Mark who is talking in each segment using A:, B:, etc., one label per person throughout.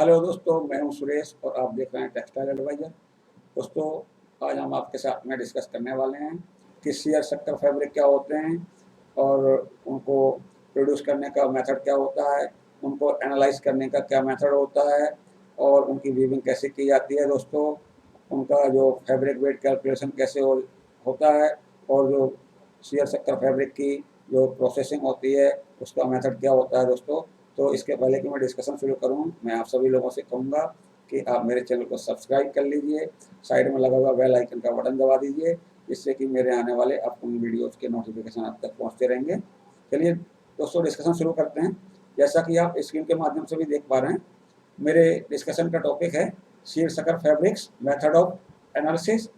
A: Hello दोस्तों, मैं हूं सुरेश और आप देख रहे हैं टेक्सटाइल एडवाइजर। दोस्तों, आज हम आपके साथ में डिस्कस करने वाले हैं कि सियर शक्कर फैब्रिक क्या होते हैं और उनको प्रोड्यूस करने का मेथड क्या होता है, उनको एनालाइज करने का क्या मेथड होता है और उनकी वीविंग कैसे की जाती है। दोस्तों, उनका जो फैब्रिक वेट कैलकुलेशन कैसे होता है और जो सियर शक्कर फैब्रिक की जो प्रोसेसिंग होती है उसका मेथड क्या होता है। दोस्तों, तो इसके पहले कि मैं डिस्कशन शुरू करूं, मैं आप सभी लोगों से कहूंगा कि आप मेरे चैनल को सब्सक्राइब कर लीजिए, साइड में लगा हुआ बेल आइकन का बटन दबा दीजिए, जिससे कि मेरे आने वाले अपकमिंग वीडियोज़ के नोटिफिकेशन आप तक पहुंचते रहेंगे। चलिए दोस्तों, डिस्कशन शुरू करते हैं। जैसा कि आप स्क्रीन के माध्यम से भी देख पा रहे हैं, मेरे डिस्कशन का टॉपिक है seersucker fabrics, method of analysis,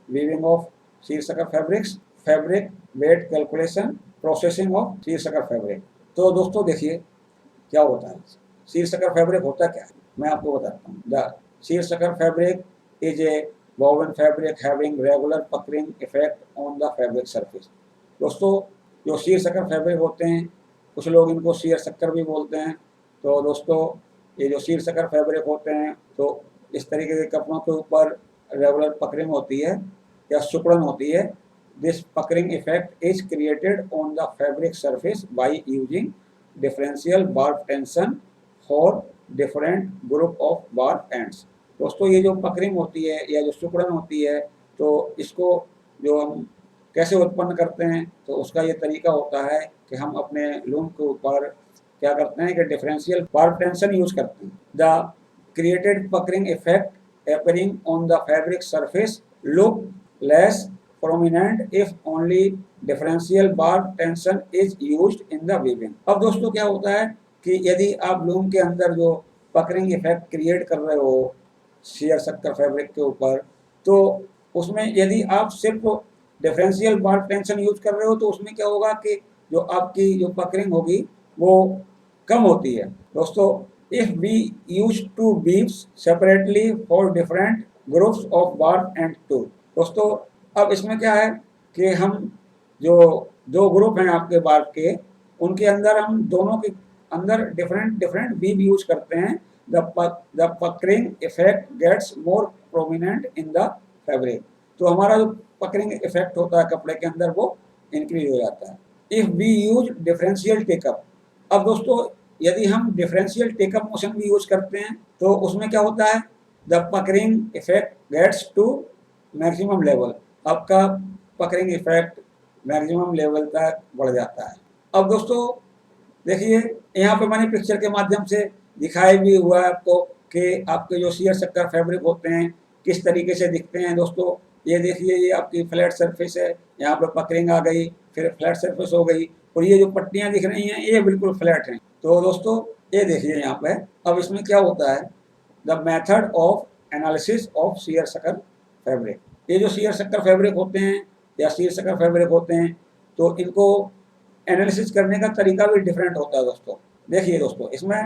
A: weaving of seersucker fabrics, fabric weight calculation, processing of seersucker fabric. तो दोस्तों देखिए क्या होता है। सियर शक्कर फैब्रिक होता क्या है, मैं आपको बताता हूँ। The seersucker fabric is a woven fabric having regular puckering effect on the fabric surface। दोस्तों, जो सियर शक्कर फैब्रिक होते हैं, कुछ लोग इनको सियर शक्कर भी बोलते हैं। तो दोस्तों, ये जो सियर शक्कर फैब्रिक होते हैं, तो इस तरीके के कपड़ों के ऊपर रेगुलर पकरिंग होती है या सुकड़न होती है। This puckering effect is created on the fabric surface by using differential warp tension for different group of warp ends. दोस्तों, ये जो पकरिंग होती है या जो सुकड़न होती है, तो इसको जो हम कैसे उत्पन्न करते हैं, तो उसका ये तरीका होता है कि हम अपने लूम के ऊपर क्या करते हैं कि डिफरेंशियल बार्ब टेंशन यूज करते हैं। The created puckering effect appearing on the fabric surface look less prominent if only differential barb tension is used in the weaving। अब दोस्तों क्या होता है कि यदि आप लूम के अंदर जो पकरिंग इफेक्ट क्रिएट कर रहे हो सियर शक्कर फैब्रिक के ऊपर, तो उसमें यदि आप सिर्फ डिफरेंशियल बार्ब टेंशन यूज कर रहे हो, तो उसमें क्या होगा कि जो आपकी जो पकरिंग होगी वो कम होती है। दोस्तों, if we use two beams separately for different groups of warp end tool. दोस्तों, अब इसमें क्या है कि हम जो दो ग्रुप हैं आपके बार्ब के, उनके अंदर हम दोनों के अंदर डिफरेंट डिफरेंट बीव यूज करते हैं। The puckering effect gets more prominent in the fabric. तो हमारा जो पकरिंग इफेक्ट होता है कपड़े के अंदर वो इंक्रीज हो जाता है। If we use differential take up. अब दोस्तों, यदि हम डिफरेंशियल टेकअप मोशन भी यूज करते हैं, तो उसमें क्या होता है, the puckering effect gets to maximum level. आपका पकरिंग इफेक्ट मैक्सिमम लेवल तक बढ़ जाता है। अब दोस्तों देखिए, यहाँ पे मैंने पिक्चर के माध्यम से दिखाया भी हुआ है आपको कि आपके जो सियर शक्कर फैब्रिक होते हैं किस तरीके से दिखते हैं। दोस्तों, ये देखिए, ये आपकी फ्लैट सरफेस है, यहाँ पे पकरिंग आ गई, फिर फ्लैट सरफेस हो गई, और ये जो पट्टियाँ दिख रही हैं ये बिल्कुल फ्लैट हैं। तो दोस्तों ये देखिए यहाँ पे, अब इसमें क्या होता है, the method of analysis of seersucker fabric. ये जो सियर शक्कर फैब्रिक होते हैं या सियर शक्कर फैब्रिक होते हैं, तो इनको एनालिसिस करने का तरीका भी डिफरेंट होता है। दोस्तों देखिए, दोस्तों इसमें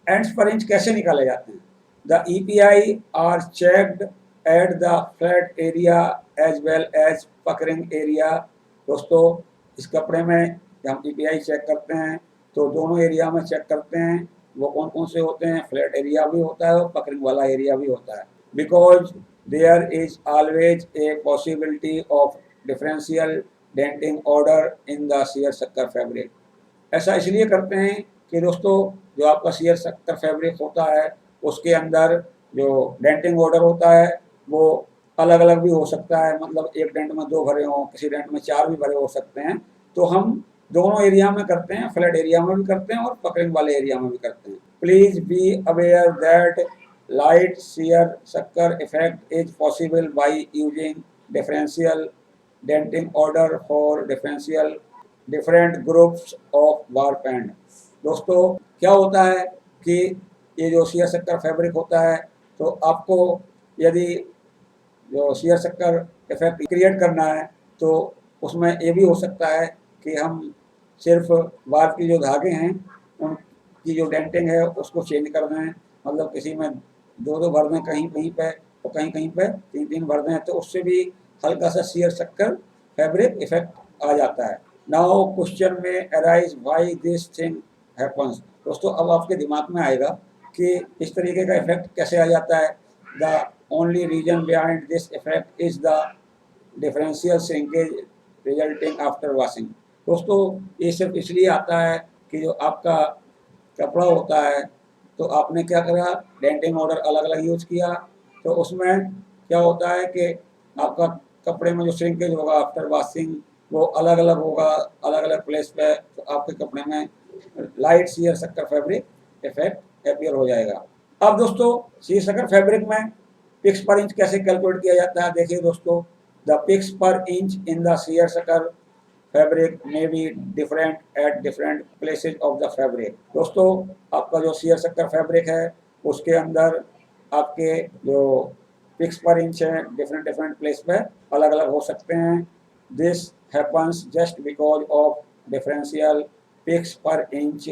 A: एंड्स पर इंच कैसे निकाले जाते हैं। The EPI are checked at the flat area as well as puckering area. दोस्तों, इस कपड़े में जब हम ईपीआई चेक करते हैं तो दोनों एरिया में चेक करते हैं। वो कौन कौन से होते हैं, फ्लैट एरिया भी होता है और पकरिंग वाला एरिया भी होता है। Because there is always a possibility of differential denting order in the seersucker fabric. ऐसा इसलिए करते हैं कि दोस्तों, जो आपका सियर शक्कर फैब्रिक होता है उसके अंदर जो डेंटिंग ऑर्डर होता है वो अलग अलग भी हो सकता है। मतलब एक डेंट में 2 भरे हों, किसी डेंट में 4 भी भरे हो सकते हैं। तो हम दोनों एरिया में करते हैं, फ्लैट एरिया में भी करते हैं और पकरिंग वाले एरिया में भी करते हैं। Please be aware that light seersucker effect is possible by using differential denting order for differential different groups of barb end। दोस्तों क्या होता है कि ये जो सियर शक्कर फैब्रिक होता है, तो आपको यदि जो सियर शक्कर इफेक्ट क्रिएट करना है तो उसमें ये भी हो सकता है कि हम सिर्फ बार्ब की जो धागे हैं उनकी जो डेंटिंग है उसको चेंज कर दें। मतलब किसी में 2 भर दें कहीं कहीं पे, और कहीं कहीं पे 3 भर दें, तो उससे भी हल्का सा सियर शक्कर फैब्रिक इफेक्ट आ जाता है। नाउ क्वेश्चन में arise why this thing happens. दोस्तों अब आपके दिमाग में आएगा कि इस तरीके का इफेक्ट कैसे आ जाता है। The only reason behind this effect is the differential shrinkage resulting after washing. दोस्तों ये सिर्फ इसलिए आता है कि जो आपका कपड़ा होता है, तो आपने क्या करा, डेंटिंग पाउडर अलग अलग यूज किया, तो उसमें क्या होता है कि आपका कपड़े में जो श्रिंकेज होगा आफ्टर वॉशिंग वो अलग अलग होगा, अलग अलग प्लेस पे, तो आपके कपड़े में लाइट सीयर शक्कर फैब्रिक इफेक्ट अपीयर हो जाएगा। अब दोस्तों सीयर शक्कर फैब्रिक में पिक्स पर इंच कैसे कैलकुलेट किया जाता है, देखिए दोस्तों, the picks per inch in the seersucker fabric में be different at different places of the fabric. दोस्तों आपका जो सीयर शक्कर फैब्रिक है उसके अंदर आपके जो पिक्स पर इंच है डिफरेंट डिफरेंट प्लेस पे अलग अलग हो सकते हैं। This happens just because of differential picks per inch,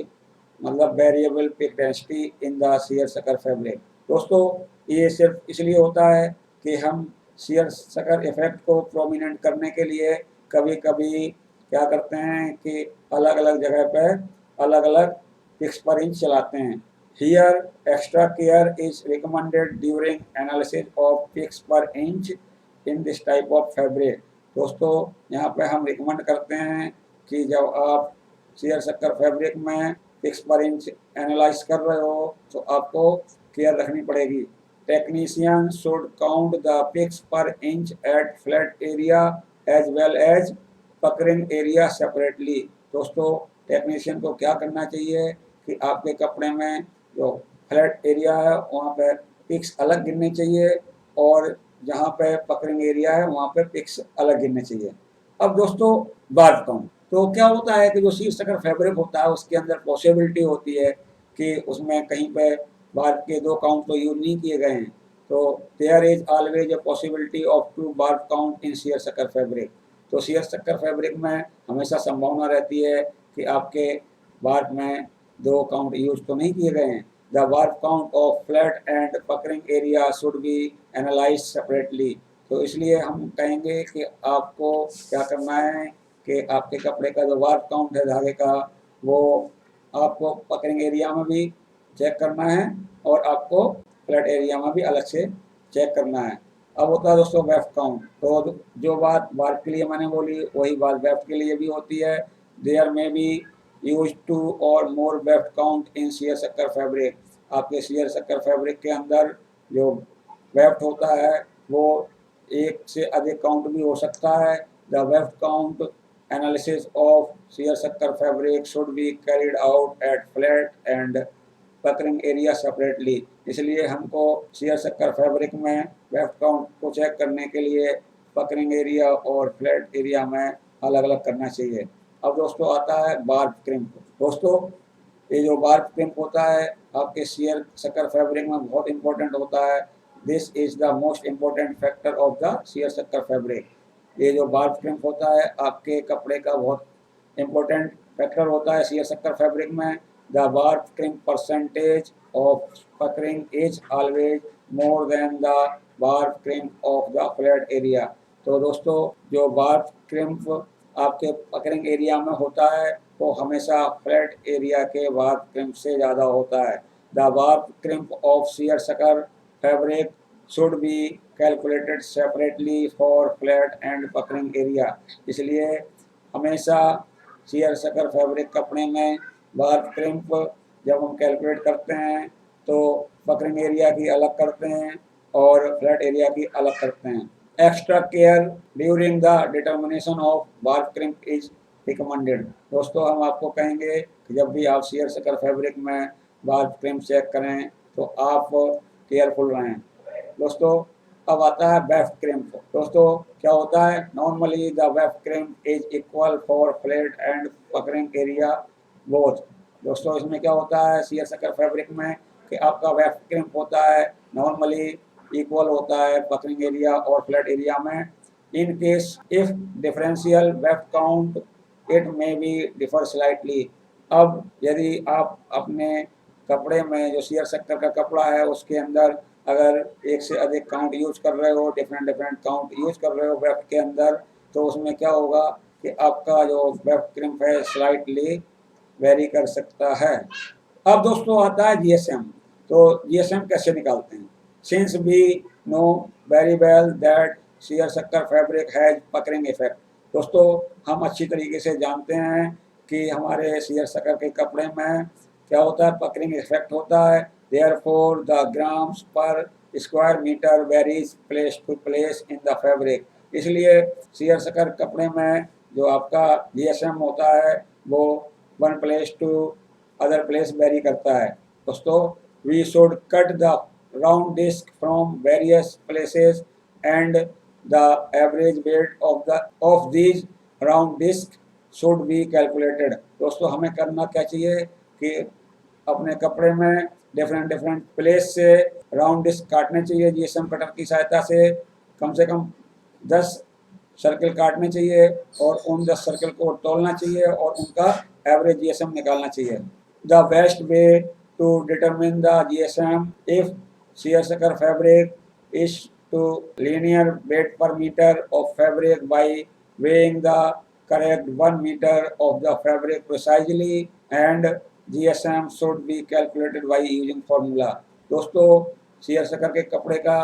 A: मतलब variable pick density in the seersucker fabric. दोस्तों ये सिर्फ इसलिए होता है कि हम सीयर शक्कर इफेक्ट को प्रोमिनेंट करने के लिए कभी कभी क्या करते हैं कि अलग अलग जगह पे अलग अलग पिक्स पर इंच चलाते हैं। Here extra care is recommended during analysis of picks per inch in this type of fabric. दोस्तों यहाँ पे हम रिकमेंड करते हैं कि जब आप सीयर शक्कर फैब्रिक में पिक्स पर इंच एनालाइज कर रहे हो तो आपको केयर रखनी पड़ेगी। Technician should count the picks per inch at flat area as well as puckering area separately. दोस्तों टेक्नीशियन को क्या करना चाहिए कि आपके कपड़े में जो फ्लैट एरिया है वहाँ पे पिक्स अलग गिनने चाहिए और जहाँ पे पकरिंग एरिया है वहाँ पे पिक्स अलग गिनने चाहिए। अब दोस्तों बात काउंट, तो क्या होता है कि जो सीयर शक्कर फैब्रिक होता है उसके अंदर पॉसिबिलिटी होती है कि उसमें कहीं पे बार्ब के 2 काउंट तो यूज नहीं किए गए हैं, तो there is always a possibility of 2 barb count in seersucker fabric. तो सीयर शक्कर फैब्रिक में हमेशा संभावना रहती है कि आपके बार्ब में 2 काउंट यूज तो नहीं किए गए हैं। The warp count of flat and puckering area should be analyse separately. तो इसलिए हम कहेंगे कि आपको क्या करना है कि आपके कपड़े का जो बार्ब काउंट है धागे का वो आपको पकरिंग एरिया में भी चेक करना है और आपको फ्लैट एरिया में भी अलग से चेक करना है। अब होता है दोस्तों वेफ्ट काउंट, तो जो बात बार्ब के लिए मैंने बोली वही बात वेफ्ट के लिए भी होती है। देयर में बी यूज 2 और मोर weft count in seersucker fabric. आपके सीयर शक्कर फैब्रिक के अंदर जो वेफ्ट होता है वो एक से अधिक काउंट भी हो सकता है। The weft count analysis of seersucker fabric should be carried out at flat and puckering area separately. इसलिए हमको सीयर शक्कर फैब्रिक में वेफ्ट काउंट को चेक करने के लिए पकरिंग एरिया और फ्लैट एरिया में अलग अलग करना चाहिए। अब दोस्तों आता है बार्ब क्रिम्प। दोस्तों ये जो बार्ब क्रिम्प होता है आपके सीयर शक्कर फैब्रिक में बहुत इंपॉर्टेंट होता है। This is the most important factor of the seersucker fabric. ये जो बार्ब क्रिम्प होता है आपके कपड़े का बहुत इम्पोर्टेंट फैक्टर होता है सीयर शक्कर फैब्रिक में। The warp crimp percentage of puckering is always more than the warp crimp of the flat area. तो दोस्तों जो बार्ब क्रिम्प आपके पकरिंग एरिया में होता है वो हमेशा फ्लैट एरिया के बार्ब क्रिम्प से ज़्यादा होता है। The warp crimp of seersucker fabric should be calculated separately for flat and puckering area. इसलिए हमेशा सीयर शक्कर फैब्रिक कपड़े में बार्ब क्रिम्प जब हम कैलकुलेट करते हैं तो पकरिंग एरिया की अलग करते हैं और फ्लैट एरिया की अलग करते हैं। Extra care during the determination of barb crimp is recommended. दोस्तों हम आपको कहेंगे कि जब भी आप सीयर शक्कर फैब्रिक में बार्ब क्रिम्प चेक करें तो आप केयरफुल रहें। दोस्तों अब आता है वेफ्ट क्रिम्प। दोस्तों क्या होता है, normally the weft crimp is equal for flat and puckering area both. दोस्तों इसमें क्या होता है सीयर शक्कर फैब्रिक में कि आपका वेफ्ट क्रिम्प होता है नॉर्मली इक्वल होता है पकरिंग एरिया और फ्लैट एरिया में। In case if differential weft count it may be differ slightly. अब यदि आप अपने कपड़े में जो सीयर शक्कर का कपड़ा है उसके अंदर अगर एक से अधिक काउंट यूज कर रहे हो, डिफरेंट डिफरेंट काउंट यूज कर रहे हो वेफ्ट के अंदर, तो उसमें क्या होगा कि आपका जो वेफ्ट क्रिम्प है स्लाइटली वेरी कर सकता है। अब दोस्तों आता है जीएसएम। तो जीएसएम कैसे निकालते हैं? Since we know very well that seersucker fabric has puckering effect. दोस्तों हम अच्छी तरीके से जानते हैं कि हमारे शेयर शक्कर के कपड़े में क्या होता है, पकरिंग इफेक्ट होता है। Therefore the grams per square metre varies place to place in the fabric. इसलिए शेयर शक्कर कपड़े में जो आपका जीएसएम होता है वो one place to other place very करता है। दोस्तों we should cut the round disc from various places and the average weight of these round disc should be calculated. दोस्तों हमें करना क्या चाहिए कि अपने कपड़े में डिफरेंट डिफरेंट प्लेस से राउंड डिस्क काटने चाहिए जीएसएम कटर की सहायता से कम 10 सर्कल काटने चाहिए और उन 10 सर्कल को तोलना चाहिए और उनका एवरेज जीएसएम निकालना चाहिए। The best way to determine the GSM if shear sucker fabric is to linear weight per meter of fabric by weighing the correct 1 meter of the fabric precisely and GSM should be calculated by using formula। दोस्तों share शक्कर के कपड़े का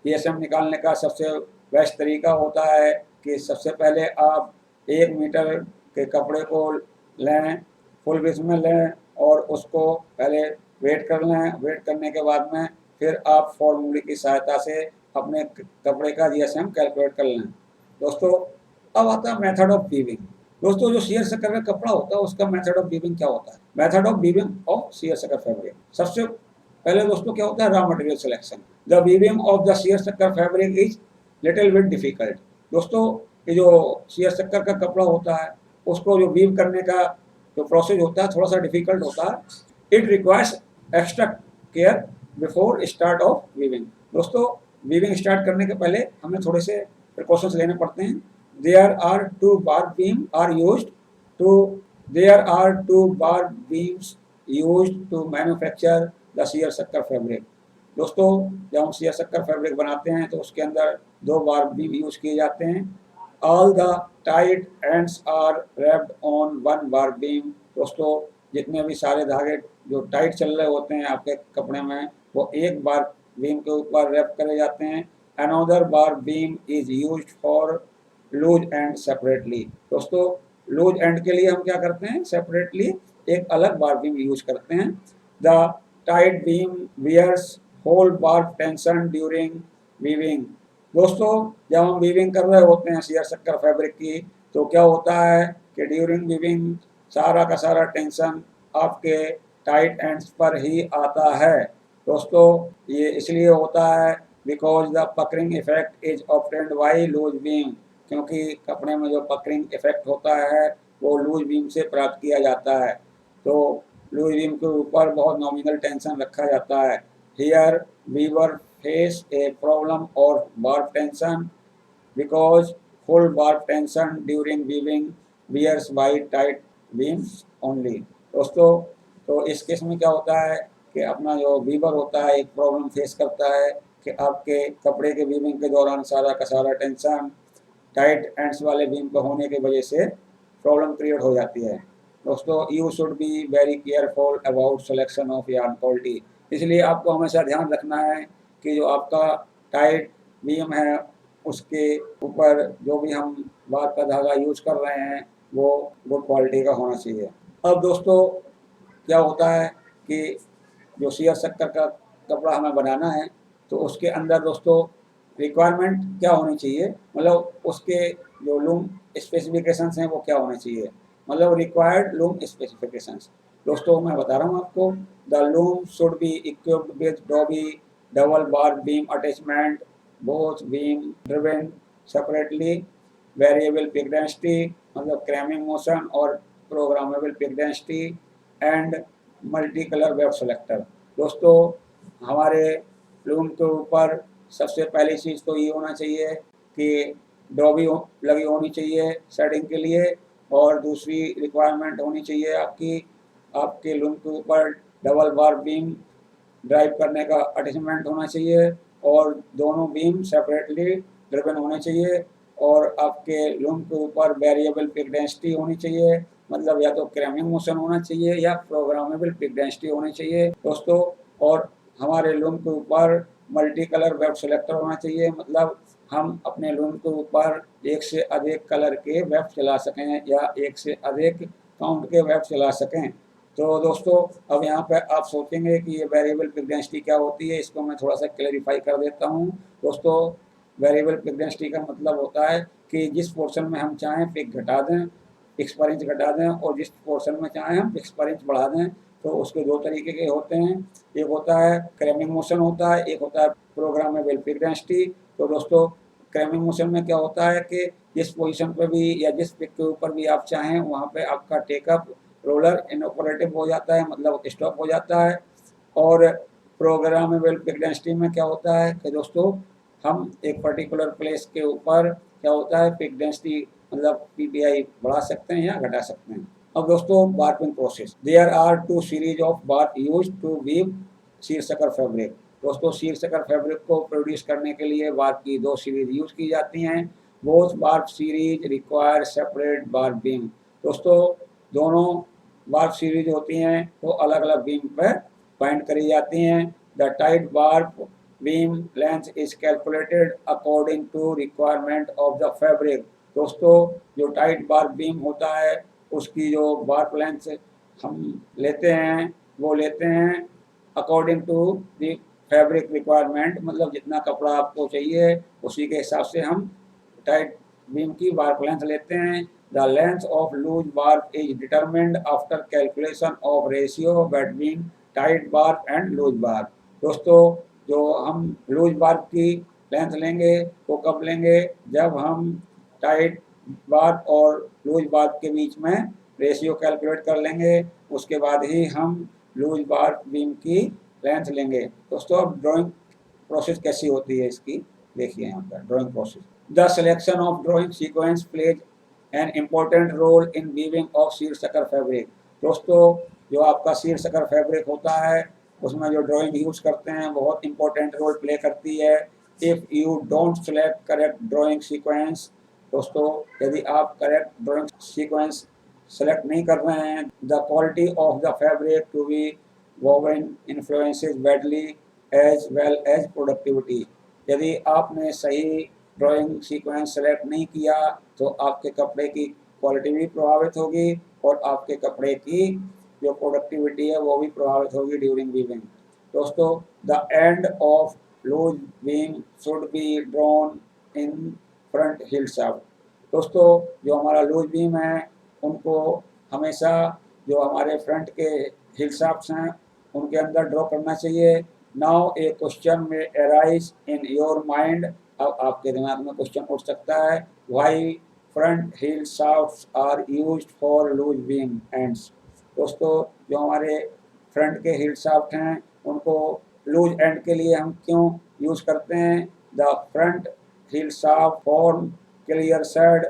A: GSM निकालने का सबसे best तरीका होता है कि सबसे पहले आप 1 मीटर के कपड़े को लें, फुल विड्थ में लें और उसको पहले वेट कर लें। वेट करने के बाद में फिर आप फॉर्मूले की सहायता से अपने कपड़े का जीएसएम कैलकुलेट कर लें। दोस्तों अब आता है मेथड ऑफ वीविंग। दोस्तों जो शेयर शक्कर का कपड़ा होता है उसका मेथड ऑफ वीविंग क्या होता है? Method of weaving of seersucker fabric. सबसे पहले दोस्तों क्या होता है? Raw material selection. The weaving of the seersucker fabric is little bit difficult. दोस्तों ये जो शेयर शक्कर का कपड़ा होता है उसको जो वीव करने का जो प्रोसेस होता है थोड़ा सा डिफिकल्ट होता है। It requires extra care before start of weaving. दोस्तों वीविंग स्टार्ट करने के पहले हमें थोड़े से प्रिकॉशंस लेने पड़ते हैं। There are two bar beams used to manufacture the seersucker fabric. दोस्तों जब हम शेयर शक्कर फैब्रिक बनाते हैं तो उसके अंदर 2 बार बीम यूज किए जाते हैं। All the tight ends are wrapped on 1 bar beam. दोस्तों जितने भी सारे धागे जो टाइट चल रहे होते हैं आपके कपड़े में वो 1 बार बीम के ऊपर रैप करे जाते हैं। Another bar beam is used for loose end separately. दोस्तों लूज एंड के लिए हम क्या करते हैं? सेपरेटली एक अलग बार बीम यूज करते हैं। The tight beam wears whole bar tension during weaving. दोस्तों जब हम वीविंग कर रहे होते हैं शेयर शक्कर फैब्रिक की तो क्या होता है कि ड्यूरिंग वीविंग सारा का सारा टेंशन आपके टाइट एंड्स पर ही आता है। दोस्तों ये इसलिए होता है because the puckering effect is obtained by loose beam. क्योंकि कपड़े में जो पकरिंग इफेक्ट होता है वो लूज बीम से प्राप्त किया जाता है। तो लूज बीम के ऊपर बहुत नॉमिनल टेंशन रखा जाता है। Here weaver face a problem और bar tension because full bar tension during weaving wears by tight beams only. दोस्तों तो इस केस में क्या होता है कि अपना जो वीवर होता है एक प्रॉब्लम फेस करता है कि आपके कपड़े के वीविंग के दौरान सारा का सारा टेंशन टाइट एंड्स वाले बीम पर होने की वजह से प्रॉब्लम क्रिएट हो जाती है। दोस्तों you should be very careful about selection of yarn quality. इसलिए आपको हमेशा ध्यान रखना है कि जो आपका टाइट बीम है उसके ऊपर जो भी हम बात का धागा यूज कर रहे हैं वो गुड क्वालिटी का होना चाहिए। अब दोस्तों क्या होता है कि जो शेयर शक्कर का कपड़ा हमें बनाना है तो उसके अंदर दोस्तों रिक्वायरमेंट क्या होनी चाहिए, मतलब उसके जो लूम स्पेसिफिकेशंस हैं वो क्या होने चाहिए, मतलब रिक्वायर्ड लूम स्पेसिफिकेशंस। दोस्तों मैं बता रहा हूँ आपको, the loom should be equipped with dobby double bar beam attachment, both beam driven separately, variable pick density मतलब क्रैमिंग मोशन और programmable pick density and multi colour web selector. दोस्तों हमारे लूम के ऊपर सबसे पहली चीज़ तो ये होना चाहिए कि डॉबी लगी होनी चाहिए सेटिंग के लिए, और दूसरी रिक्वायरमेंट होनी चाहिए आपके लूम के ऊपर डबल बार बीम ड्राइव करने का अटैचमेंट होना चाहिए और दोनों बीम सेपरेटली ड्रिवन होने चाहिए, और आपके लूम के ऊपर वेरिएबल पिक डेंसिटी होनी चाहिए, मतलब या तो क्रैमिंग मोशन होना चाहिए या प्रोग्रामेबल पिक डेंसिटी होनी चाहिए दोस्तों, और हमारे लूम के ऊपर मल्टी कलर वेब सेलेक्टर होना चाहिए, मतलब हम अपने लूम के ऊपर एक से अधिक कलर के वेब चला सकें या एक से अधिक काउंट के वेब चला सकें। तो दोस्तों अब यहाँ पे आप सोचेंगे कि ये वेरिएबल पिक डेंसिटी क्या होती है, इसको मैं थोड़ा सा क्लेरिफाई कर देता हूँ। दोस्तों वेरिएबल पिक डेंसिटी का मतलब होता है कि जिस पोर्शन में हम चाहें पिक घटा दें, पिक्स पर इंच घटा दें, और जिस पोर्शन में चाहें हम पिक्स पर इंच बढ़ा दें। तो उसके दो तरीके के होते हैं, एक होता है क्रैमिंग मोशन होता है, एक होता है प्रोग्रामेबल पिक डेंसिटी। तो दोस्तों क्रैमिंग मोशन में क्या होता है कि जिस पोजीशन पे भी या जिस पिक के ऊपर भी आप चाहें वहाँ पे आपका टेकअप रोलर इनऑपरेटिव हो जाता है, मतलब स्टॉप हो जाता है। और प्रोग्रामेबल पिक डेंसिटी में क्या होता है कि दोस्तों हम एक पर्टिकुलर प्लेस के ऊपर क्या होता है पिक डेंसिटी मतलब पीपीआई बढ़ा सकते हैं या घटा सकते हैं। अब दोस्तों warping process, there are two series of warp used to weave seersucker fabric. दोस्तों शीर्षकर फैब्रिक को प्रोड्यूस करने के लिए वार्प की दो सीरीज यूज की जाती हैं। Both warp series require separate warp beam. दोस्तों दोनों वार्प सीरीज होती हैं वो अलग अलग बीम पर बाइंड करी जाती हैं। The tight warp beam length is calculated according to requirement of the fabric. दोस्तों जो टाइट वार्प बीम होता है उसकी जो वार्प लेंथ हम लेते हैं वो लेते हैं according to the fabric requirement, मतलब जितना कपड़ा आपको चाहिए उसी के हिसाब से हम टाइट बीम की वार्प लेंथ लेते हैं। The length of loose warp is determined after calculation of ratio between tight warp and loose warp. दोस्तों जो हम लूज वार्प की लेंथ लेंगे वो कब लेंगे, जब हम टाइट वार्प और लूज वार्प के बीच में रेशियो कैलकुलेट कर लेंगे, उसके बाद ही हम लूज वार्प बीम की लेंथ लेंगे। दोस्तों अब ड्राइंग प्रोसेस कैसी होती है इसकी देखिए यहाँ पर drawing process. The selection of drawing sequence plays an important role in weaving of seersucker fabric. दोस्तों जो आपका शीर्षकर फैब्रिक होता है उसमें जो ड्राइंग यूज करते हैं बहुत इंपॉर्टेंट रोल प्ले करती है। If you don't select correct drawing sequence, दोस्तों यदि आप करेक्ट ड्राइंग सीक्वेंस सेलेक्ट नहीं कर रहे हैं, the quality of the fabric to be woven influences badly as well as productivity. यदि आपने सही ड्राइंग सीक्वेंस सेलेक्ट नहीं किया तो आपके कपड़े की क्वालिटी भी प्रभावित होगी और आपके कपड़े की जो प्रोडक्टिविटी है वो भी प्रभावित होगी ड्यूरिंग वीविंग। दोस्तों the end of loose beam should be drawn in front heald shaft. दोस्तों जो हमारा लूज बीम है उनको हमेशा जो हमारे फ्रंट के हिल शाफ्ट्स हैं उनके अंदर ड्रॉ करना चाहिए। नाउ ए क्वेश्चन में अराइज इन योर माइंड, अब आपके दिमाग में क्वेश्चन उठ सकता है, why front heald shafts are used for loose beam ends. दोस्तों जो हमारे फ्रंट के हिल शाफ्ट हैं उनको लूज एंड के लिए हम क्यों यूज करते हैं। The front heald shaft form clear shed.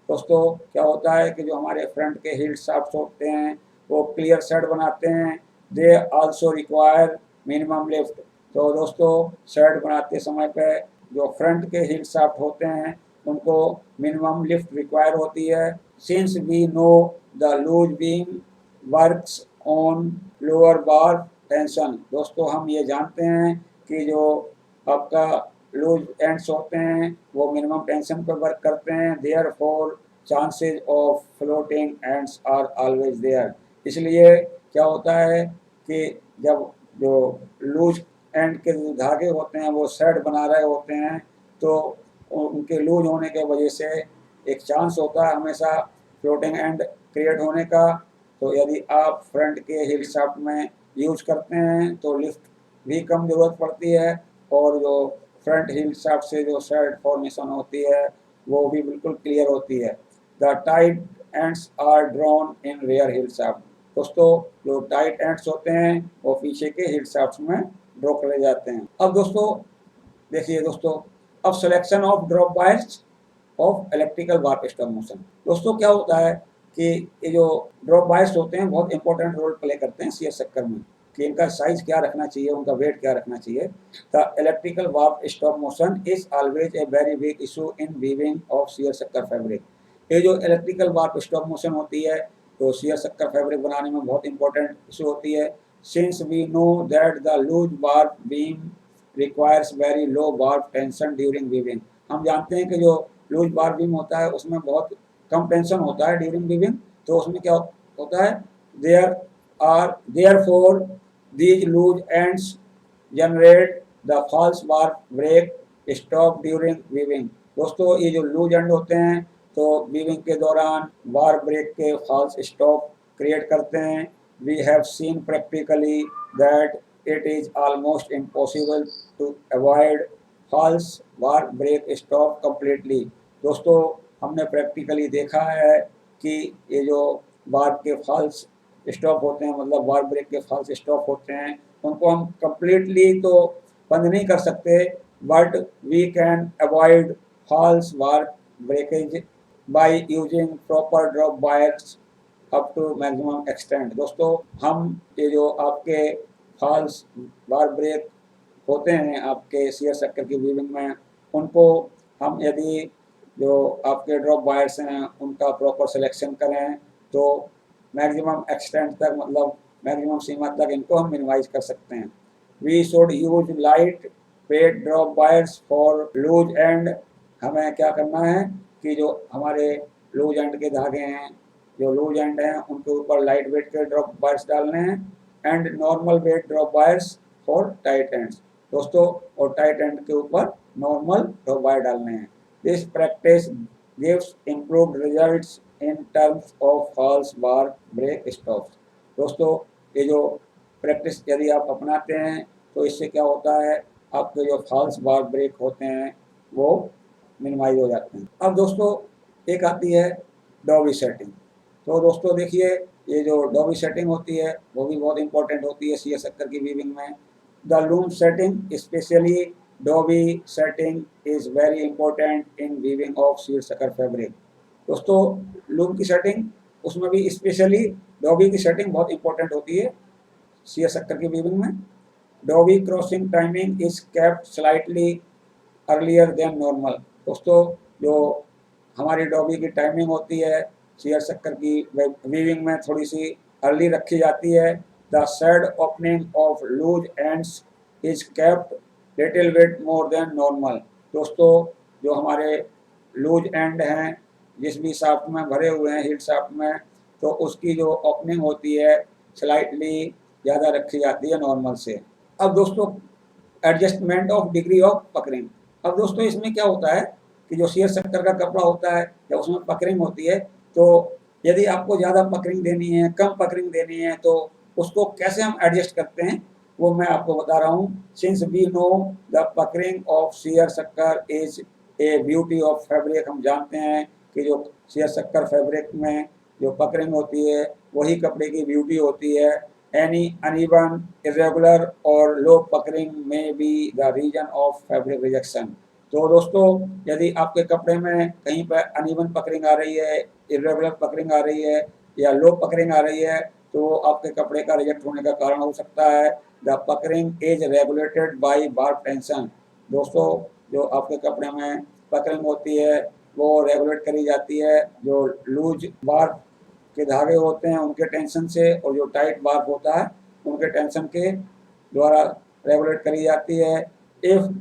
A: दोस्तों क्या होता है कि जो हमारे फ्रंट के हिल शाफ्ट होते हैं वो क्लियर शेड बनाते हैं। They also require minimum lift. तो दोस्तों शेड बनाते समय पे जो फ्रंट के हिल शाफ्ट होते हैं उनको मिनिमम लिफ्ट रिक्वायर होती है। Since we know the loose beam works on lower bar tension. दोस्तों हम ये जानते हैं कि जो आपका लूज एंड्स होते हैं वो मिनिमम टेंशन पर वर्क करते हैं। Therefore chances of floating ends are always there. इसलिए क्या होता है कि जब जो लूज एंड के जो धागे होते हैं वो शेड बना रहे होते हैं तो उनके लूज होने के वजह से एक चांस होता है हमेशा फ्लोटिंग एंड क्रिएट होने का। तो यदि आप फ्रंट के हिल शाफ्ट में यूज करते हैं तो लिफ्ट भी कम ज़रूरत पड़ती है और जो फ्रंट हिल शाफ्ट से जो शेड फॉर्मेशन होती है वो भी बिल्कुल क्लियर होती है। The tight ends are drawn in rear heald shaft. दोस्तों जो टाइट एंड्स होते हैं वो पीछे के हिल शाफ्ट में ड्रॉ करे जाते हैं। अब दोस्तों देखिए दोस्तों अब selection of drop wires of electrical warp stop motion. दोस्तों क्या होता है कि ये जो ड्रॉप वायर्स होते हैं बहुत इंपॉर्टेंट रोल प्ले करते हैं शीयर चक्कर में कि इनका साइज क्या रखना चाहिए, उनका वेट क्या रखना चाहिए। The electrical warp stop motion is always a very big issue in weaving of shear चक्कर फैब्रिक। ये जो इलेक्ट्रिकल वार्प स्टॉप मोशन होती है तो शीयर चक्कर फैब्रिक बनाने में बहुत इंपॉर्टेंट इशू होती है। since we know that the loose barb beam requires very low barb tension during weaving। हम जानते हैं कि जो लूज बार बीम होता है उसमें बहुत कम टेंशन होता है ड्यूरिंग वीविंग, तो उसमें क्या होता है, there are therefore these loose ends generate the false bar break stop during weaving. दोस्तों ये जो लूज एंड होते हैं तो वीविंग के दौरान बार ब्रेक के फॉल्स स्टॉप क्रिएट करते हैं। We have seen practically that it is almost impossible to avoid false bar break stop completely। दोस्तों हमने प्रैक्टिकली देखा है कि ये जो बार के फॉल्स स्टॉप होते हैं, मतलब बार ब्रेक के फॉल्स स्टॉप होते हैं, उनको हम कंप्लीटली तो बंद नहीं कर सकते, but we can avoid false bar breakage by using proper drop wires up to maximum extent. दोस्तों हम ये जो आपके फॉल्स बार ब्रेक होते हैं आपके सीयर शक्कर की वीविंग में, उनको हम यदि जो आपके ड्रॉप वायर्स हैं उनका प्रॉपर सिलेक्शन करें तो मैक्सिमम एक्सटेंट तक, मतलब मैक्सिमम सीमा तक इनको हम मिनिमाइज कर सकते हैं। We should use light weight drop wires for loose end. हमें क्या करना है कि जो हमारे लूज एंड के धागे हैं, जो लूज एंड हैं, उनके ऊपर लाइट वेट के ड्रॉप वायर्स डालने हैं and normal weight drop wires for tight ends. दोस्तों और टाइट एंड के ऊपर नॉर्मल ड्रॉप वायर डालने हैं। This practice gives improved results in terms of false bar break stops. दोस्तों ये जो प्रैक्टिस यदि आप अपनाते हैं तो इससे क्या होता है, आपके जो फॉल्स बार ब्रेक होते हैं वो मिनिमाइज हो जाते हैं। अब दोस्तों एक आती है डॉबी सेटिंग। तो दोस्तों देखिए ये जो डॉबी सेटिंग होती है वो भी बहुत इंपॉर्टेंट होती है सीयर शक्कर की वीविंग में। The loom setting specially dobby setting is very important in weaving of seersucker fabric. दोस्तों लूम की सेटिंग, उसमें भी स्पेशली डॉबी की सेटिंग बहुत इंपॉर्टेंट होती है सीयर शक्कर की वीविंग में। Dobby crossing timing is kept slightly earlier than normal. दोस्तों जो हमारी डॉबी की टाइमिंग होती है सीयर शक्कर की वीविंग में थोड़ी सी अर्ली रखी जाती है। The shed opening of loose ends is kept little bit more than normal. दोस्तों जो हमारे लूज एंड हैं जिस भी शाफ्ट में भरे हुए हैं हीट शाफ्ट में, तो उसकी जो ओपनिंग होती है स्लाइटली ज़्यादा रखी जाती है नॉर्मल से। अब दोस्तों एडजस्टमेंट ऑफ डिग्री ऑफ पकड़िंग। अब दोस्तों इसमें क्या होता है कि जो सीयर शक्कर का कपड़ा होता है जब उसमें पकड़िंग होती है, तो यदि आपको ज़्यादा पकड़िंग देनी है, कम पकड़िंग देनी है, तो उसको कैसे हम एडजस्ट करते हैं वो मैं आपको बता रहा हूँ। Since we know the puckering of seersucker is a beauty of fabric. हम जानते हैं कि जो सीयर शक्कर फैब्रिक में जो पकड़िंग होती है वही कपड़े की ब्यूटी होती है। एनी अनइवन इरेगुलर और लो पकड़िंग में be the reason of fabric rejection. तो दोस्तों यदि आपके कपड़े में कहीं पर अनइवन पकड़िंग आ रही है, इरेगुलर पकड़िंग आ रही है या लो पकड़िंग आ रही है, तो आपके कपड़े का रिजेक्ट होने का कारण हो सकता है। The puckering is regulated by बार टेंशन। दोस्तों जो आपके कपड़े में पकड़िंग होती है वो रेगुलेट करी जाती है जो लूज बार के धागे होते हैं उनके टेंशन से, और जो टाइट बार होता है उनके टेंशन के द्वारा रेगुलेट करी जाती है। If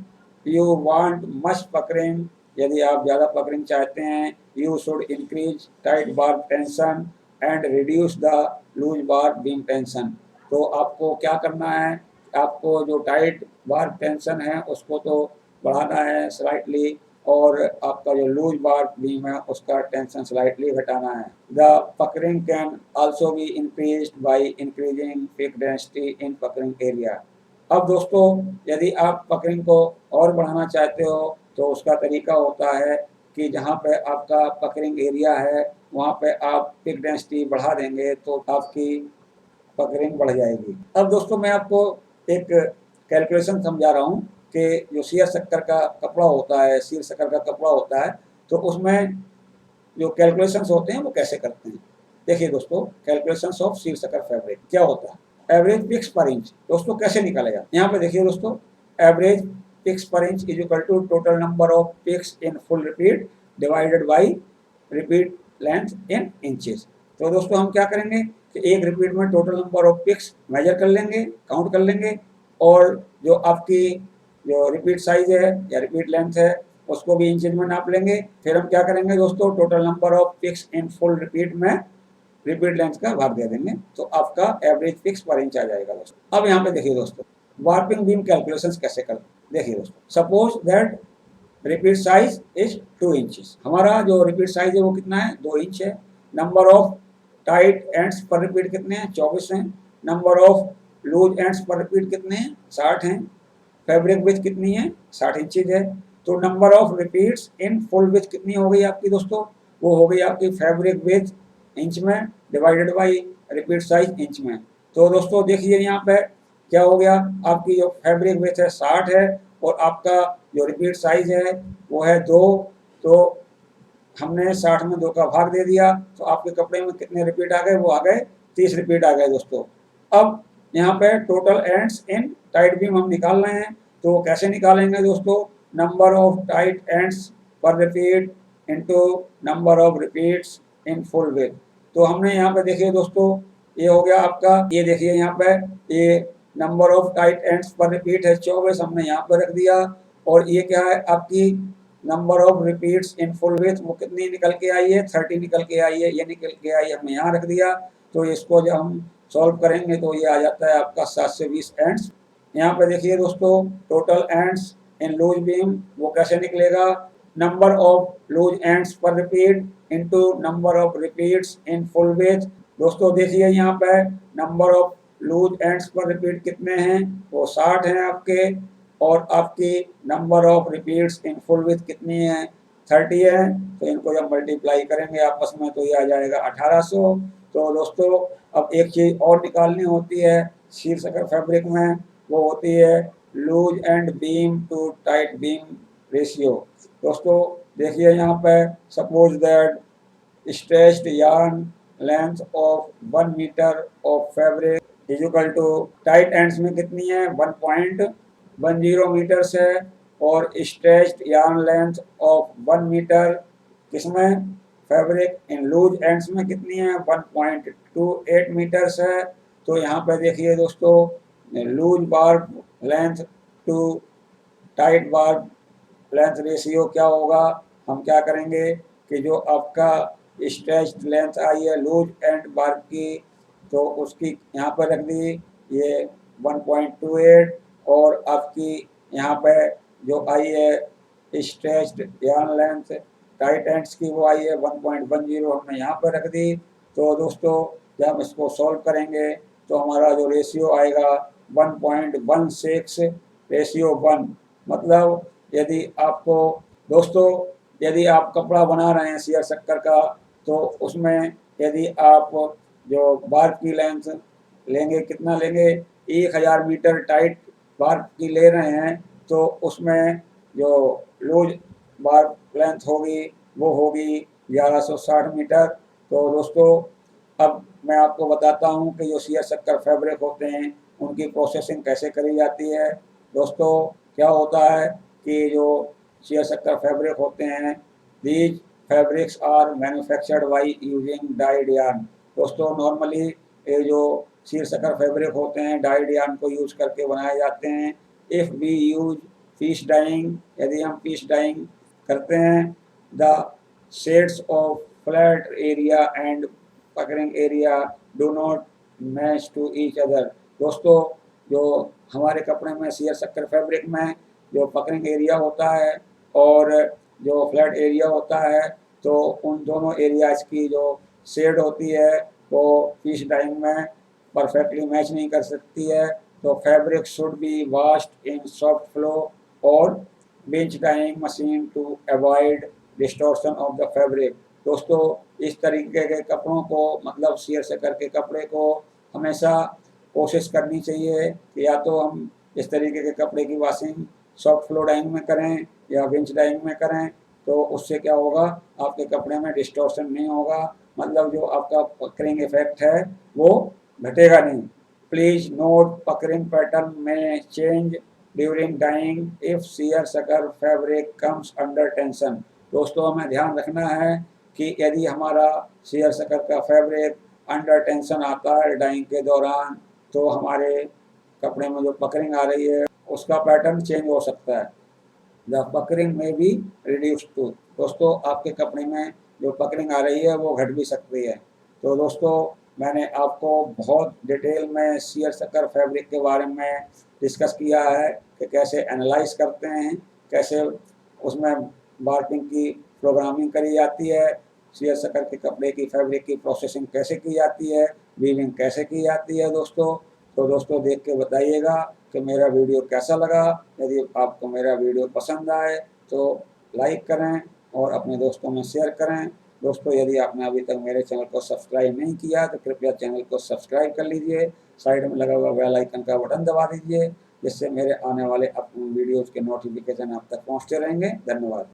A: you want much puckering, यदि आप ज़्यादा पकड़िंग चाहते हैं, you should increase tight bar tension and reduce the loose bar beam tension. तो आपको क्या करना है, आपको जो टाइट बार टेंशन है उसको तो बढ़ाना है स्लाइटली, और आपका जो लूज बार बीम है उसका टेंशन स्लाइटली घटाना है। The puckering can also be increased by increasing pick density in puckering area. अब दोस्तों यदि आप पकड़िंग को और बढ़ाना चाहते हो तो उसका तरीका होता है कि जहाँ पे आपका पकड़िंग एरिया है वहाँ पे आप पिक डेंसिटी बढ़ा देंगे तो आपकी पकड़िंग बढ़ जाएगी। अब दोस्तों मैं आपको एक कैलकुलेशन समझा रहा हूँ कि जो सीयर शक्कर का कपड़ा होता है, सीयर शक्कर का कपड़ा होता है, तो उसमें जो कैलकुलेशंस होते हैं वो कैसे करते हैं। देखिए दोस्तों calculations of seersucker fabric क्या होता है। एवरेज पिक्स पर इंच दोस्तों कैसे निकालेगा, यहाँ पे देखिए दोस्तों, average picks per inch is equal to total number of picks in full repeat divided by repeat length in inches. तो दोस्तों हम क्या करेंगे कि एक रिपीट में total number of picks measure कर लेंगे, काउंट कर लेंगे, और जो आपकी जो रिपीट साइज है या रिपीट लेंथ है उसको भी इंचेज में नाप लेंगे। फिर हम क्या करेंगे दोस्तों, total number of picks in full repeat में रिपीट लेंथ का भाग दे देंगे, तो आपका एवरेज पिक्स पर इंच आ जाएगा दोस्तों। अब यहाँ पे देखिए दोस्तों, वार्पिंग बीम कैलकुलेशंस कैसे कर, देखिए दोस्तों, suppose that repeat size is 2 inches. हमारा जो रिपीट साइज है वो कितना है, 2 इंच है। Number of tight ends per repeat कितने हैं, 24 हैं। Number of loose ends per repeat कितने हैं, 60 हैं। फैब्रिक विड्थ कितनी है, 60 इंचेज है। तो number of repeats in full width कितनी हो गई आपकी दोस्तों, वो हो गई आपकी फैब्रिक विड्थ इंच में divided by repeat size inch में। तो दोस्तों देखिए यहाँ पे क्या हो गया, आपकी जो फैब्रिक विड्थ है 60 है और आपका जो रिपीट साइज है वो है 2। तो हमने 60 में 2 का भाग दे दिया, तो आपके कपड़े में कितने रिपीट आ गए, वो आ गए 30 रिपीट आ गए दोस्तों। अब यहाँ पे टोटल एंड्स इन टाइट बीम हम निकाल रहे हैं, तो कैसे निकालेंगे दोस्तों, number of tight ends per repeat into number of repeats in full width. तो हमने यहाँ पे देखिए दोस्तों, ये हो गया आपका, ये देखिए यहाँ पे ये number of tight ends per repeat है 24, हमने यहाँ पर रख दिया। और ये क्या है आपकी number of repeats in full width, वो कितनी निकल के आई है, 30 निकल के आई है, ये निकल के आई, हमने यहाँ रख दिया। तो इसको जब हम सॉल्व करेंगे तो ये आ जाता है आपका 720 एंड्स। यहाँ पे देखिए दोस्तों, total ends in loose beam वो कैसे निकलेगा, number of loose ends per repeat into number of repeats in full width. दोस्तों देखिए यहाँ पे number of loose ends per repeat कितने हैं, वो 60 हैं आपके, और आपकी number of repeats in full width कितनी है, 30 है। तो इनको जब मल्टीप्लाई करेंगे आपस में तो ये आ जाएगा 1800। तो दोस्तों अब एक चीज़ और निकालनी होती है शीर्षकर फैब्रिक में, वो होती है loose end beam to tight beam ratio. दोस्तों देखिए यहाँ पे, suppose that stretched yarn length of 1 metre of fabric is equal to tight ends में कितनी है, 1.10 मीटर्स है, और stretched yarn length of 1 metre किसमें, फैब्रिक इन लूज एंड्स में कितनी है, 1.28 मीटर्स है। तो यहाँ पे देखिए दोस्तों, loose bar length to tight bar length ratio क्या होगा, हम क्या करेंगे कि जो आपका स्ट्रेच्ड लेंथ आई है लूज एंड बार की, तो उसकी यहाँ पर रख दी ये 1.28, और आपकी यहाँ पे जो आई है stretched yarn length tight ends की वो आई है 1.10, हमने यहाँ पर रख दी। तो दोस्तों जब हम इसको सॉल्व करेंगे तो हमारा जो रेशियो आएगा 1.16 रेशियो 1। मतलब यदि आपको दोस्तों, यदि आप कपड़ा बना रहे हैं सियर शक्कर का, तो उसमें यदि आप जो बार की लेंथ लेंगे, कितना लेंगे, 1000 मीटर टाइट बार की ले रहे हैं, तो उसमें जो लूज बार लेंथ होगी वो होगी 1160 मीटर। तो दोस्तों अब मैं आपको बताता हूँ कि जो सियर शक्कर फैब्रिक होते हैं उनकी प्रोसेसिंग कैसे करी जाती है। दोस्तों क्या होता है कि जो सियर शक्कर फैब्रिक होते हैं, these fabrics are manufactured by using dyed yarn। दोस्तों नॉर्मली ये जो सियर शक्कर फैब्रिक होते हैं डाइड yarn को यूज करके बनाए जाते हैं। If we use piece dyeing, यदि हम पीस डाइंग करते हैं, the shades of flat area and puckering area do not match to each other. दोस्तों जो हमारे कपड़े में सियर शक्कर फैब्रिक में जो पकड़िंग एरिया होता है और जो फ्लैट एरिया होता है, तो उन दोनों एरियाज की जो शेड होती है वो पीस डाइंग में परफेक्टली मैच नहीं कर सकती है। तो fabric should be washed in soft flow or winch dyeing machine to avoid distortion of the fabric. दोस्तों इस तरीके के कपड़ों को, मतलब सियर शक्कर के कपड़े को हमेशा कोशिश करनी चाहिए कि या तो हम इस तरीके के कपड़े की वॉशिंग सॉफ्ट फ्लो डाइंग में करें या बेंच डाइंग में करें, तो उससे क्या होगा, आपके कपड़े में डिस्टॉर्शन नहीं होगा, मतलब जो आपका पकड़िंग इफेक्ट है वो घटेगा नहीं। प्लीज नोट पकड़िंग पैटर्न में change during dyeing if seersucker fabric comes under tension. दोस्तों हमें ध्यान रखना है कि यदि हमारा सियर शक्कर का फैब्रिक अंडर टेंशन आता है डाइंग के दौरान, तो हमारे कपड़े में जो पकड़िंग आ रही है उसका पैटर्न चेंज हो सकता है। द पकड़िंग में भी रिड्यूस टू, दोस्तों आपके कपड़े में जो पकड़िंग आ रही है वो घट भी सकती है। तो दोस्तों मैंने आपको बहुत डिटेल में सियर शक्कर फैब्रिक के बारे में डिस्कस किया है कि कैसे एनालाइज करते हैं, कैसे उसमें बार्किंग की प्रोग्रामिंग करी जाती है, सियर शक्कर के कपड़े की फैब्रिक की प्रोसेसिंग कैसे की जाती है, वीविंग कैसे की जाती है दोस्तों। तो दोस्तों देख के बताइएगा कि मेरा वीडियो कैसा लगा। यदि आपको मेरा वीडियो पसंद आए तो लाइक करें और अपने दोस्तों में शेयर करें। दोस्तों यदि आपने अभी तक मेरे चैनल को सब्सक्राइब नहीं किया तो कृपया चैनल को सब्सक्राइब कर लीजिए, साइड में लगा हुआ बेल आइकन का बटन दबा दीजिए, जिससे मेरे आने वाले वीडियोज़ के नोटिफिकेशन आप तक पहुँचते रहेंगे। धन्यवाद।